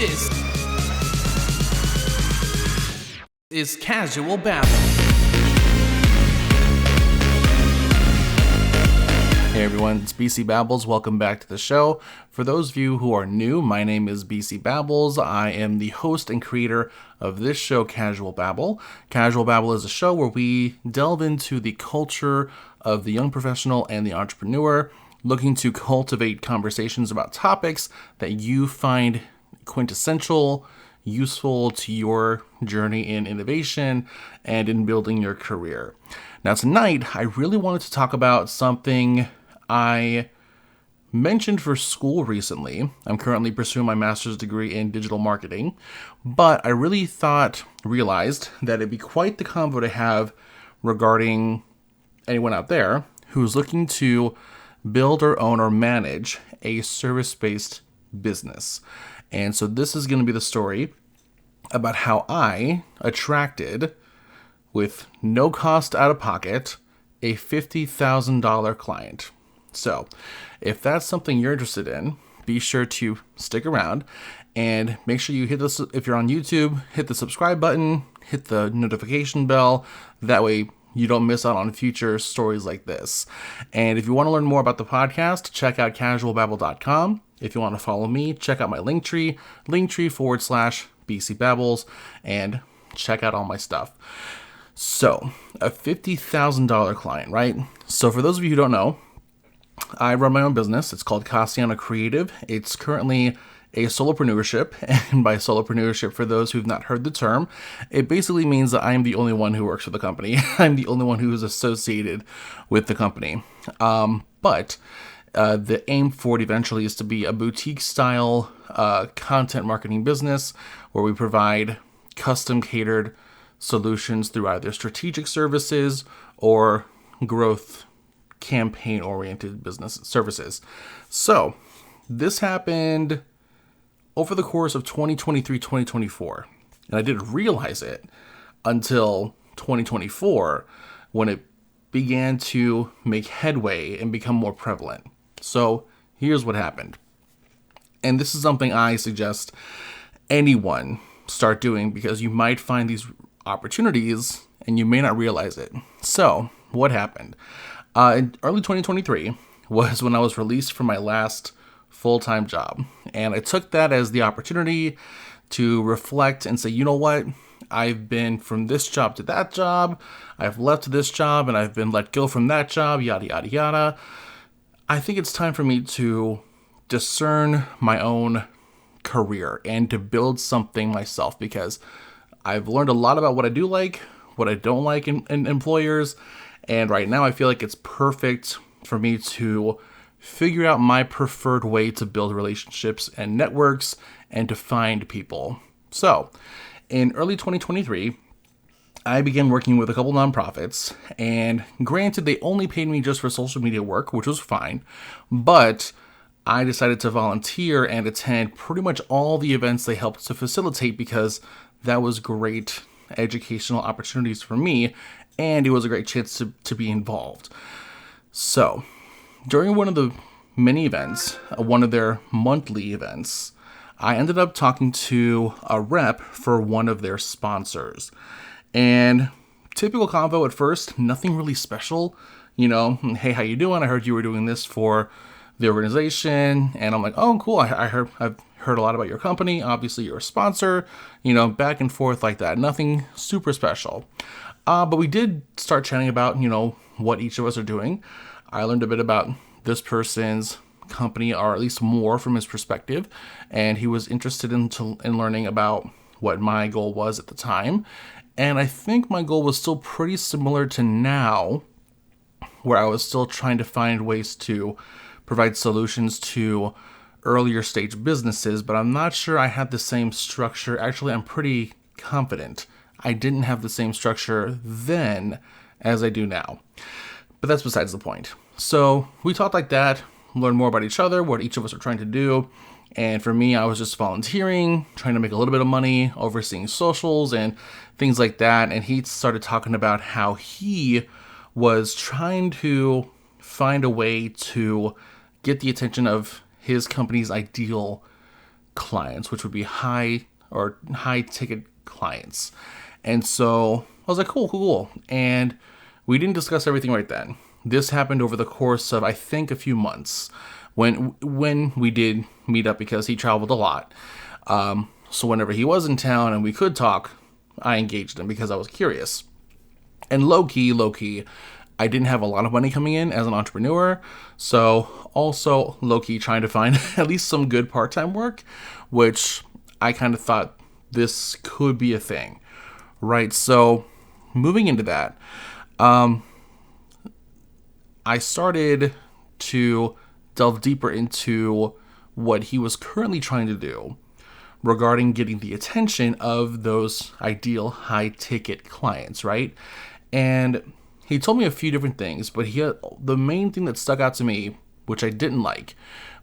This is Casual Babble. Hey everyone, it's BC Babbles. Welcome back to the show. For those of you who are new, my name is BC Babbles. I am the host and creator of this show, Casual Babble. Casual Babble is a show where we delve into the culture of the young professional and the entrepreneur, looking to cultivate conversations about topics that you find quintessential, useful to your journey in innovation and in building your career. Now tonight, I really wanted to talk about something I mentioned for school recently. I'm currently pursuing my master's degree in digital marketing, but I really realized that it'd be quite the convo to have regarding anyone out there who's looking to build or own or manage a service-based business. And so this is going to be the story about how I attracted, with no cost out of pocket, a $50,000 client. So if that's something you're interested in, be sure to stick around and make sure you hit this. If you're on YouTube, hit the subscribe button, hit the notification bell. That way you don't miss out on future stories like this. And if you want to learn more about the podcast, check out casualbabble.com. If you want to follow me, check out my linktree /BC Babbles, and check out all my stuff. So, a $50,000 client, right? So for those of you who don't know, I run my own business. It's called Cassiano Creative. It's currently a solopreneurship, and by solopreneurship, for those who've not heard the term, it basically means that I'm the only one who works for the company. I'm the only one who is associated with the company. But the aim for it eventually is to be a boutique-style content marketing business where we provide custom-catered solutions through either strategic services or growth campaign-oriented business services. So this happened over the course of 2023-2024, and I didn't realize it until 2024 when it began to make headway and become more prevalent. So here's what happened. And this is something I suggest anyone start doing because you might find these opportunities and you may not realize it. So what happened? In early 2023 was when I was released from my last full-time job. And I took that as the opportunity to reflect and say, you know what? I've been from this job to that job. I've left this job and I've been let go from that job, yada, yada, yada. I think it's time for me to discern my own career and to build something myself because I've learned a lot about what I do like, what I don't like in employers. And right now I feel like it's perfect for me to figure out my preferred way to build relationships and networks and to find people. So in early 2023, I began working with a couple nonprofits, and granted, they only paid me just for social media work, which was fine, but I decided to volunteer and attend pretty much all the events they helped to facilitate because that was great educational opportunities for me, and it was a great chance to be involved. So, during one of the many events, one of their monthly events, I ended up talking to a rep for one of their sponsors. And typical convo at first, nothing really special. You know, hey, how you doing? I heard you were doing this for the organization. And I'm like, oh, cool. I've heard a lot about your company. Obviously, you're a sponsor, back and forth like that. Nothing super special. But we did start chatting about, what each of us are doing. I learned a bit about this person's company, or at least more from his perspective. And he was interested in learning about what my goal was at the time. And I think my goal was still pretty similar to now, where I was still trying to find ways to provide solutions to earlier stage businesses, but I'm not sure I had the same structure. Actually, I'm pretty confident I didn't have the same structure then as I do now. But that's besides the point. So we talked like that, learned more about each other, what each of us are trying to do. And for me, I was just volunteering, trying to make a little bit of money, overseeing socials and things like that. And he started talking about how he was trying to find a way to get the attention of his company's ideal clients, which would be high ticket clients. And so I was like, cool. And we didn't discuss everything right then. This happened over the course of, I think, a few months when we did meet up, because he traveled a lot. So whenever he was in town and we could talk, I engaged him because I was curious. And low key, I didn't have a lot of money coming in as an entrepreneur. So also low key trying to find at least some good part-time work, which I kind of thought this could be a thing, right? So moving into that, I started to delve deeper into what he was currently trying to do regarding getting the attention of those ideal high-ticket clients, right? And he told me a few different things, but the main thing that stuck out to me, which I didn't like,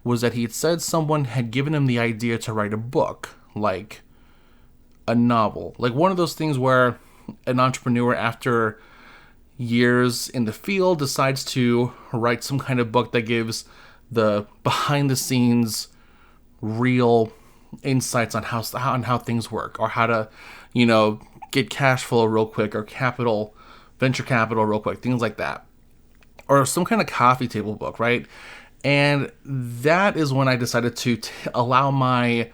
was that he had said someone had given him the idea to write a book, like a novel, like one of those things where an entrepreneur, after years in the field, decides to write some kind of book that gives the behind the scenes real insights on how things work, or how to, get cash flow real quick, or venture capital real quick, things like that, or some kind of coffee table book, right? And that is when I decided to allow my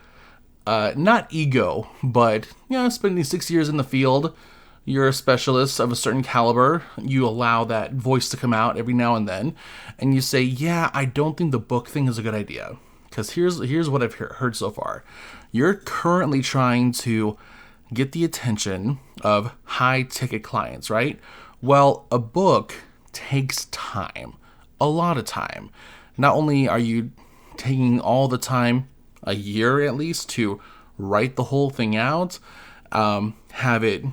not ego, but spending 6 years in the field, you're a specialist of a certain caliber. You allow that voice to come out every now and then, and you say, yeah, I don't think the book thing is a good idea. Because here's what I've heard so far. You're currently trying to get the attention of high-ticket clients, right? Well, a book takes time, a lot of time. Not only are you taking all the time, a year at least, to write the whole thing out, have it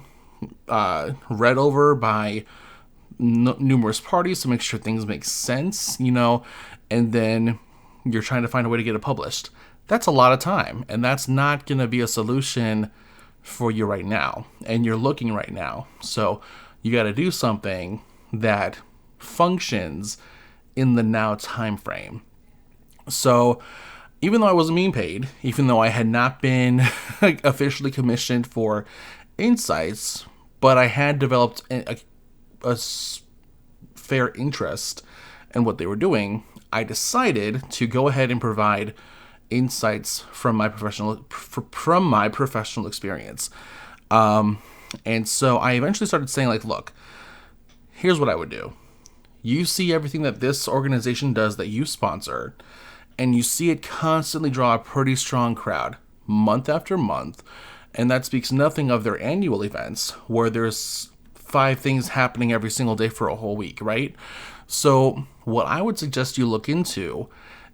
read over by numerous parties to make sure things make sense, and then you're trying to find a way to get it published. That's a lot of time, and that's not going to be a solution for you right now, and you're looking right now. So you got to do something that functions in the now time frame. So even though I wasn't being paid, even though I had not been officially commissioned for insights, but I had developed a fair interest in what they were doing, I decided to go ahead and provide insights from my professional experience. And so I eventually started saying, like, look, here's what I would do. You see everything that this organization does that you sponsor, and you see it constantly draw a pretty strong crowd month after month. And that speaks nothing of their annual events, where there's 5 things happening every single day for a whole week, right? So what I would suggest you look into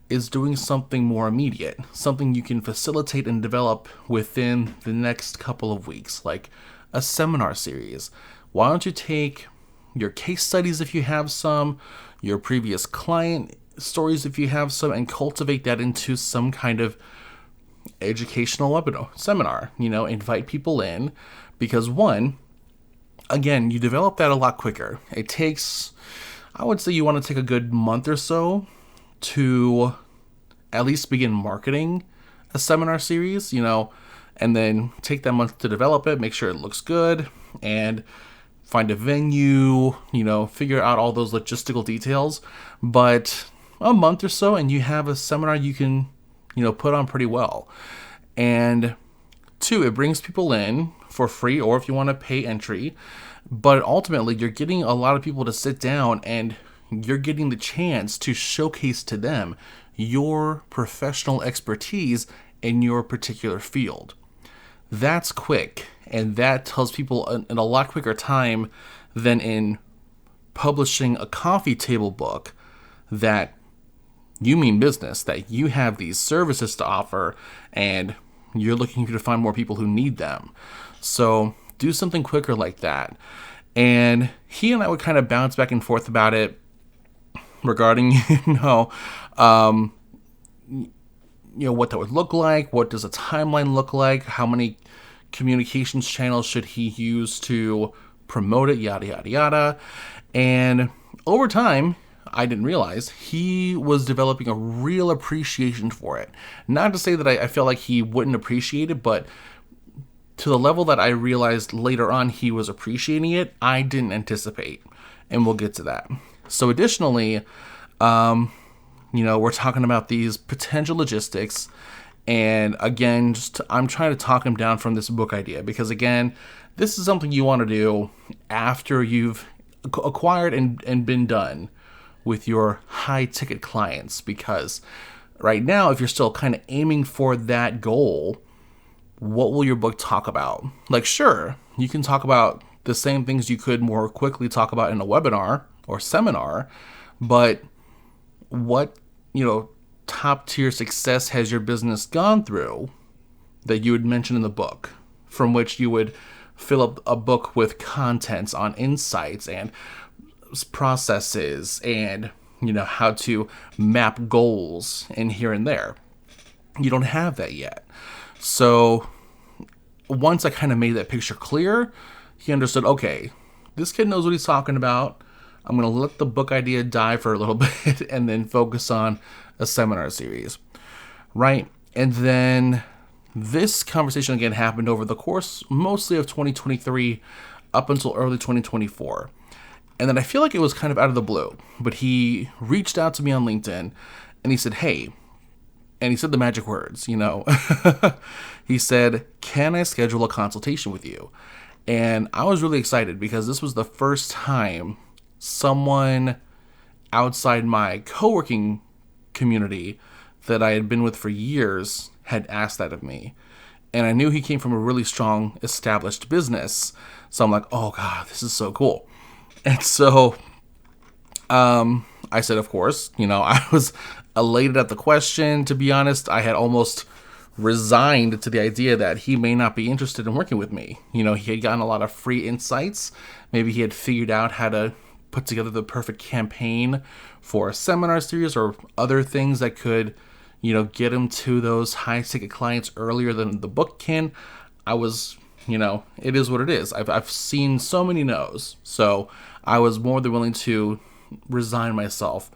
is doing something more immediate, something you can facilitate and develop within the next couple of weeks, like a seminar series. Why don't you take your case studies, if you have some, your previous client stories, if you have some, and cultivate that into some kind of educational webinar, seminar, invite people in, because one, again, you develop that a lot quicker. It takes, I would say, you want to take a good month or so to at least begin marketing a seminar series, and then take that month to develop it, make sure it looks good, and find a venue, figure out all those logistical details. But a month or so, and you have a seminar you can, put on pretty well. And 2, it brings people in for free, or if you want to pay entry. But ultimately, you're getting a lot of people to sit down, and you're getting the chance to showcase to them your professional expertise in your particular field. That's quick, and that tells people in a lot quicker time than in publishing a coffee table book that you mean business, that you have these services to offer, and you're looking to find more people who need them. So do something quicker like that. And he and I would kind of bounce back and forth about it regarding, what that would look like. What does a timeline look like? How many communications channels should he use to promote it? Yada, yada, yada. And over time, I didn't realize, he was developing a real appreciation for it. Not to say that I felt like he wouldn't appreciate it, but to the level that I realized later on he was appreciating it, I didn't anticipate. And we'll get to that. So additionally, we're talking about these potential logistics. And again, I'm trying to talk him down from this book idea because, again, this is something you want to do after you've acquired and been done with your high ticket clients. Because right now, if you're still kind of aiming for that goal, what will your book talk about? Like, sure, you can talk about the same things you could more quickly talk about in a webinar or seminar, but what, top tier success has your business gone through that you would mention in the book, from which you would fill up a book with contents on insights and processes and, how to map goals and here and there. You don't have that yet. So once I kind of made that picture clear, he understood, okay, this kid knows what he's talking about. I'm going to let the book idea die for a little bit and then focus on a seminar series, right? And then this conversation again happened over the course mostly of 2023 up until early 2024. And then I feel like it was kind of out of the blue, but he reached out to me on LinkedIn and he said, hey, and he said the magic words, he said, can I schedule a consultation with you? And I was really excited because this was the first time someone outside my co-working community that I had been with for years had asked that of me. And I knew he came from a really strong established business. So I'm like, oh God, this is so cool. And so I said, of course, I was elated at the question. To be honest, I had almost resigned to the idea that he may not be interested in working with me. He had gotten a lot of free insights. Maybe he had figured out how to put together the perfect campaign for a seminar series or other things that could, get him to those high ticket clients earlier than the book can. I was, it is what it is. I've seen so many no's. So I was more than willing to resign myself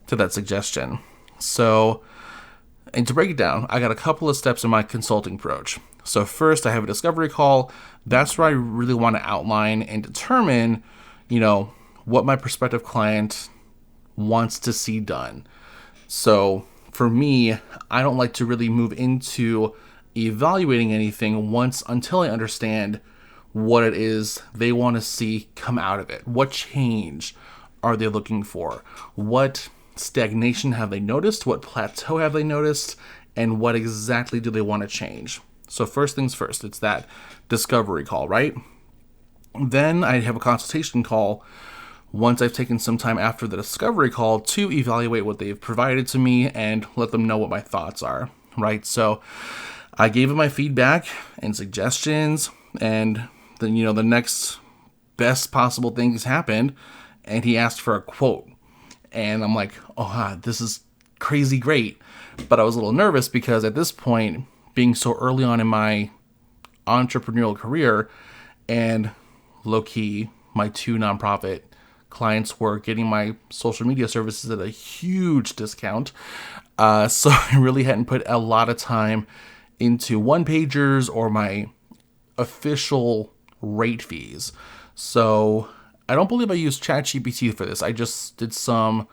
to that suggestion. So, and to break it down, I got a couple of steps in my consulting approach. So first, I have a discovery call. That's where I really want to outline and determine, what my prospective client wants to see done. So for me, I don't like to really move into evaluating anything until I understand what it is they want to see come out of it. What change are they looking for? What stagnation have they noticed? What plateau have they noticed? And what exactly do they want to change? So first things first, it's that discovery call, right? Then I have a consultation call once I've taken some time after the discovery call to evaluate what they've provided to me and let them know what my thoughts are, right? So I gave him my feedback and suggestions, and then, the next best possible things happened, and he asked for a quote. And I'm like, oh, this is crazy great. But I was a little nervous because at this point, being so early on in my entrepreneurial career and low-key, my 2 nonprofit clients were getting my social media services at a huge discount. So I really hadn't put a lot of time into one-pagers or my official rate fees. So I don't believe I used ChatGPT for this. I just did some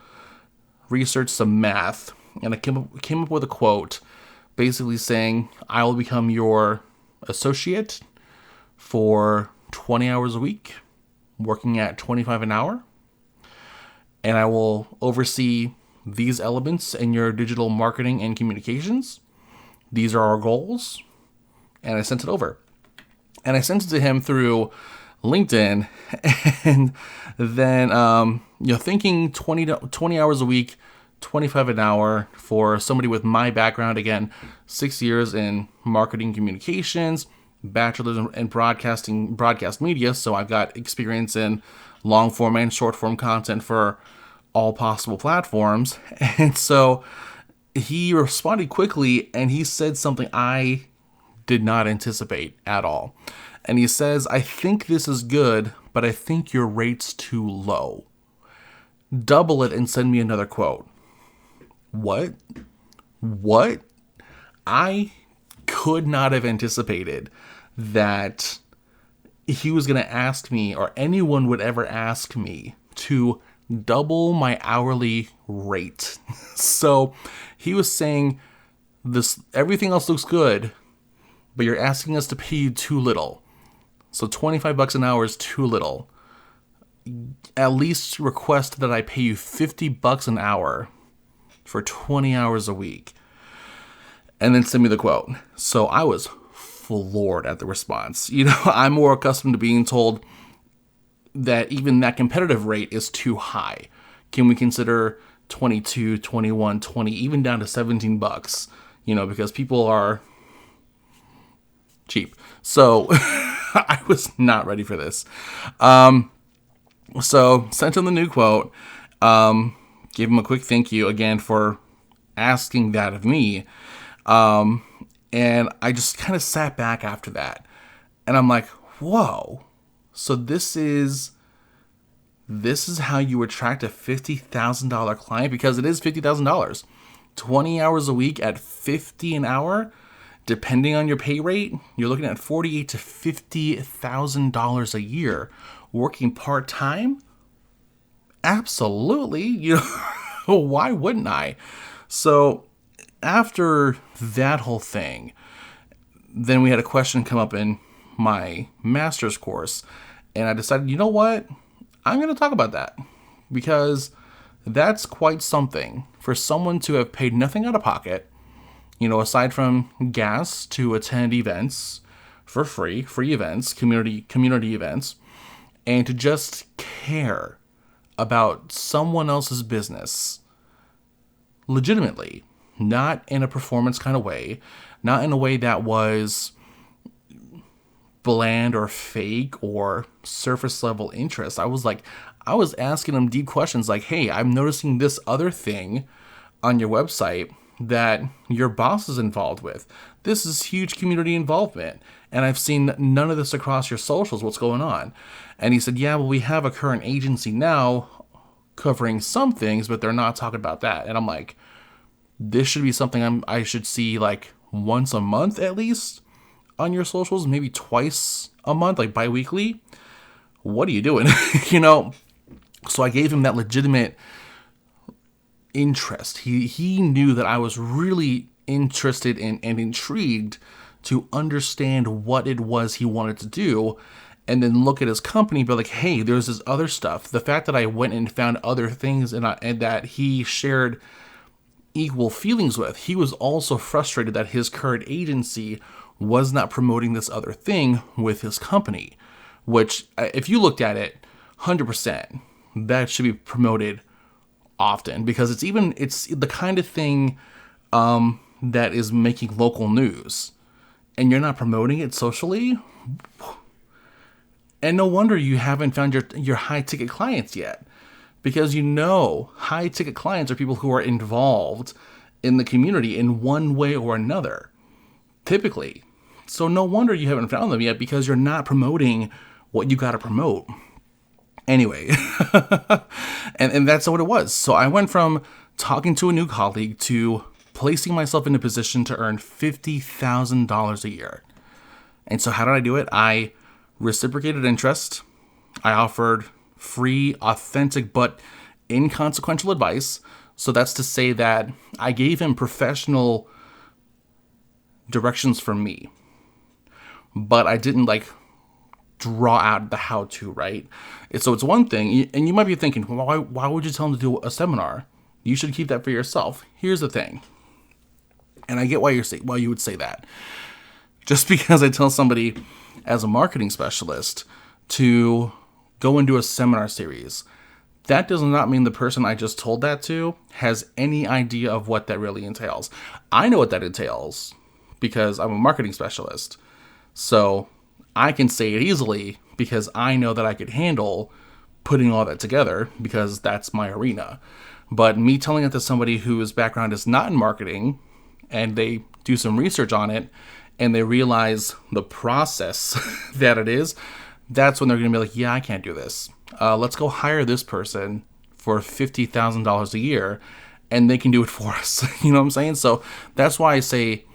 research, some math, and I came up with a quote basically saying, I will become your associate for 20 hours a week, working at $25 an hour, and I will oversee these elements in your digital marketing and communications. These are our goals. And I sent it over. And I sent it to him through LinkedIn. And then, thinking 20 hours a week, $25 an hour for somebody with my background, again, 6 years in marketing communications, bachelor's in broadcast media. So I've got experience in long form and short form content for all possible platforms. And so he responded quickly and he said something I did not anticipate at all. And he says, I think this is good, but I think your rate's too low. double it and send me another quote. What? What? I could not have anticipated that he was going to ask me, or anyone would ever ask me, to double my hourly rate. So he was saying, this, everything else looks good, but you're asking us to pay you too little. So $25 an hour is too little. At least request that I pay you $50 an hour for 20 hours a week. And then send me the quote. So I was floored at the response. I'm more accustomed to being told that even that competitive rate is too high. Can we consider 22, 21, 20, even down to $17? Because people are cheap. So I was not ready for this. So sent him the new quote. Gave him a quick thank you again for asking that of me. And I just kind of sat back after that. And I'm like, whoa. So this is how you attract a $50,000 client, because it is $50,000. 20 hours a week at $50 an hour, depending on your pay rate, you're looking at $48,000 to $50,000 a year. Working part-time? Absolutely. Why wouldn't I? So after that whole thing, then we had a question come up in my master's course, and I decided, you know what? I'm going to talk about that, because that's quite something for someone to have paid nothing out of pocket, aside from gas to attend events for free events, community events, and to just care about someone else's business legitimately, not in a performance kind of way, not in a way that was bland or fake or surface level interest. I was asking them deep questions like, hey, I'm noticing this other thing on your website that your boss is involved with. This is huge community involvement, and I've seen none of this across your socials. What's going on? And he said, yeah, well, we have a current agency now covering some things, but they're not talking about that. And I'm like, this should be something I should see like once a month at least on your socials, maybe twice a month, like bi-weekly. What are you doing? So I gave him that legitimate interest. He knew that I was really interested in and intrigued to understand what it was he wanted to do, and then look at his company and be like, hey, there's this other stuff. The fact that I went and found other things and that he shared equal feelings with. He was also frustrated that his current agency was not promoting this other thing with his company, which, if you looked at it, 100%, that should be promoted often, because it's the kind of thing that is making local news, and you're not promoting it socially. And no wonder you haven't found your high ticket clients yet, because high ticket clients are people who are involved in the community in one way or another, typically. So no wonder you haven't found them yet, because you're not promoting what you got to promote. Anyway, and that's what it was. So I went from talking to a new colleague to placing myself in a position to earn $50,000 a year. And so how did I do it? I reciprocated interest. I offered free, authentic, but inconsequential advice. So that's to say that I gave him professional directions from me, but I didn't draw out the how-to, right? So it's one thing, and you might be thinking, well, why would you tell him to do a seminar? You should keep that for yourself. Here's the thing, and I get why you would say that. Just because I tell somebody as a marketing specialist to go and do a seminar series, that does not mean the person I just told that to has any idea of what that really entails. I know what that entails because I'm a marketing specialist. So I can say it easily because I know that I could handle putting all that together, because that's my arena. But me telling it to somebody whose background is not in marketing, and they do some research on it, and they realize the process that it is, that's when they're going to be like, yeah, I can't do this. Let's go hire this person for $50,000 a year, and they can do it for us. You know what I'm saying? So that's why I say,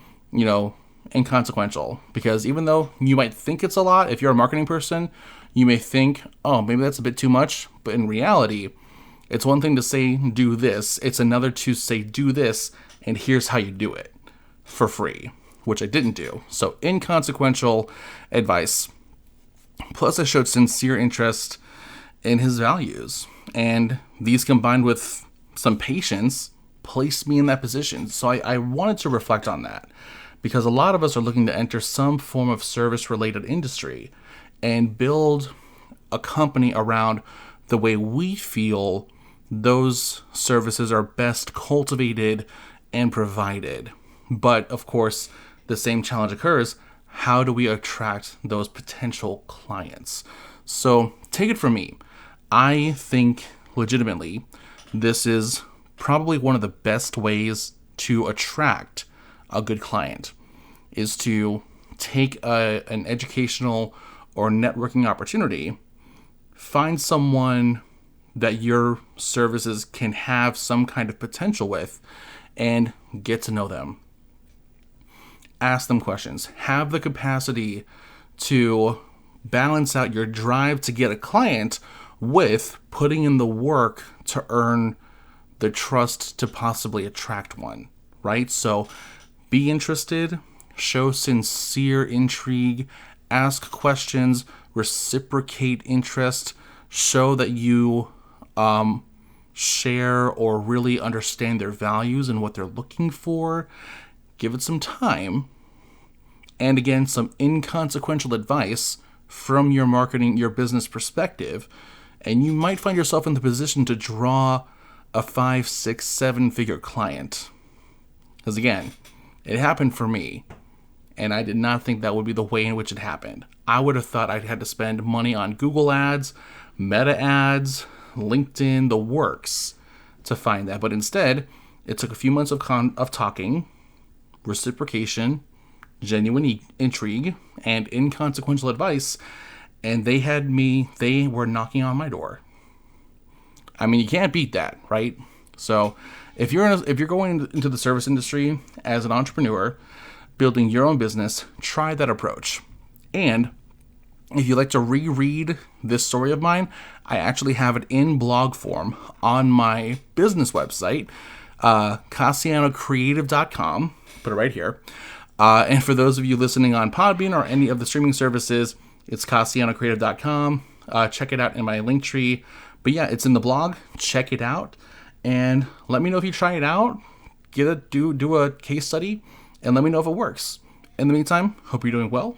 inconsequential, because even though you might think it's a lot, if you're a marketing person, you may think, oh, maybe that's a bit too much. But in reality, it's one thing to say, do this. It's another to say, do this, and here's how you do it for free, which I didn't do. So inconsequential advice. Plus, I showed sincere interest in his values. And these combined with some patience placed me in that position. So I wanted to reflect on that, because a lot of us are looking to enter some form of service-related industry and build a company around the way we feel those services are best cultivated and provided. But of course, the same challenge occurs. How do we attract those potential clients? So take it from me. I think legitimately this is probably one of the best ways to attract a good client, is to take an educational or networking opportunity, find someone that your services can have some kind of potential with, and get to know them. Ask them questions. Have the capacity to balance out your drive to get a client with putting in the work to earn the trust to possibly attract one, right? So be interested, show sincere intrigue, ask questions, reciprocate interest, show that you share or really understand their values and what they're looking for. Give it some time. And again, some inconsequential advice from your marketing, your business perspective. And you might find yourself in the position to draw a 5, 6, 7-figure client. Because again, it happened for me. And I did not think that would be the way in which it happened. I would have thought I'd had to spend money on Google ads, Meta ads, LinkedIn, the works to find that. But instead, it took a few months of talking, reciprocation, genuine intrigue, and inconsequential advice. And they were knocking on my door. I mean, you can't beat that, right? So if you're going into the service industry as an entrepreneur, building your own business, try that approach. And if you'd like to reread this story of mine, I actually have it in blog form on my business website, CassianoCreative.com. Put it right here. And for those of you listening on Podbean or any of the streaming services, it's CassianoCreative.com. Check it out in my link tree. But yeah, it's in the blog. Check it out. And let me know if you try it out. Do a case study. And let me know if it works. In the meantime, hope you're doing well.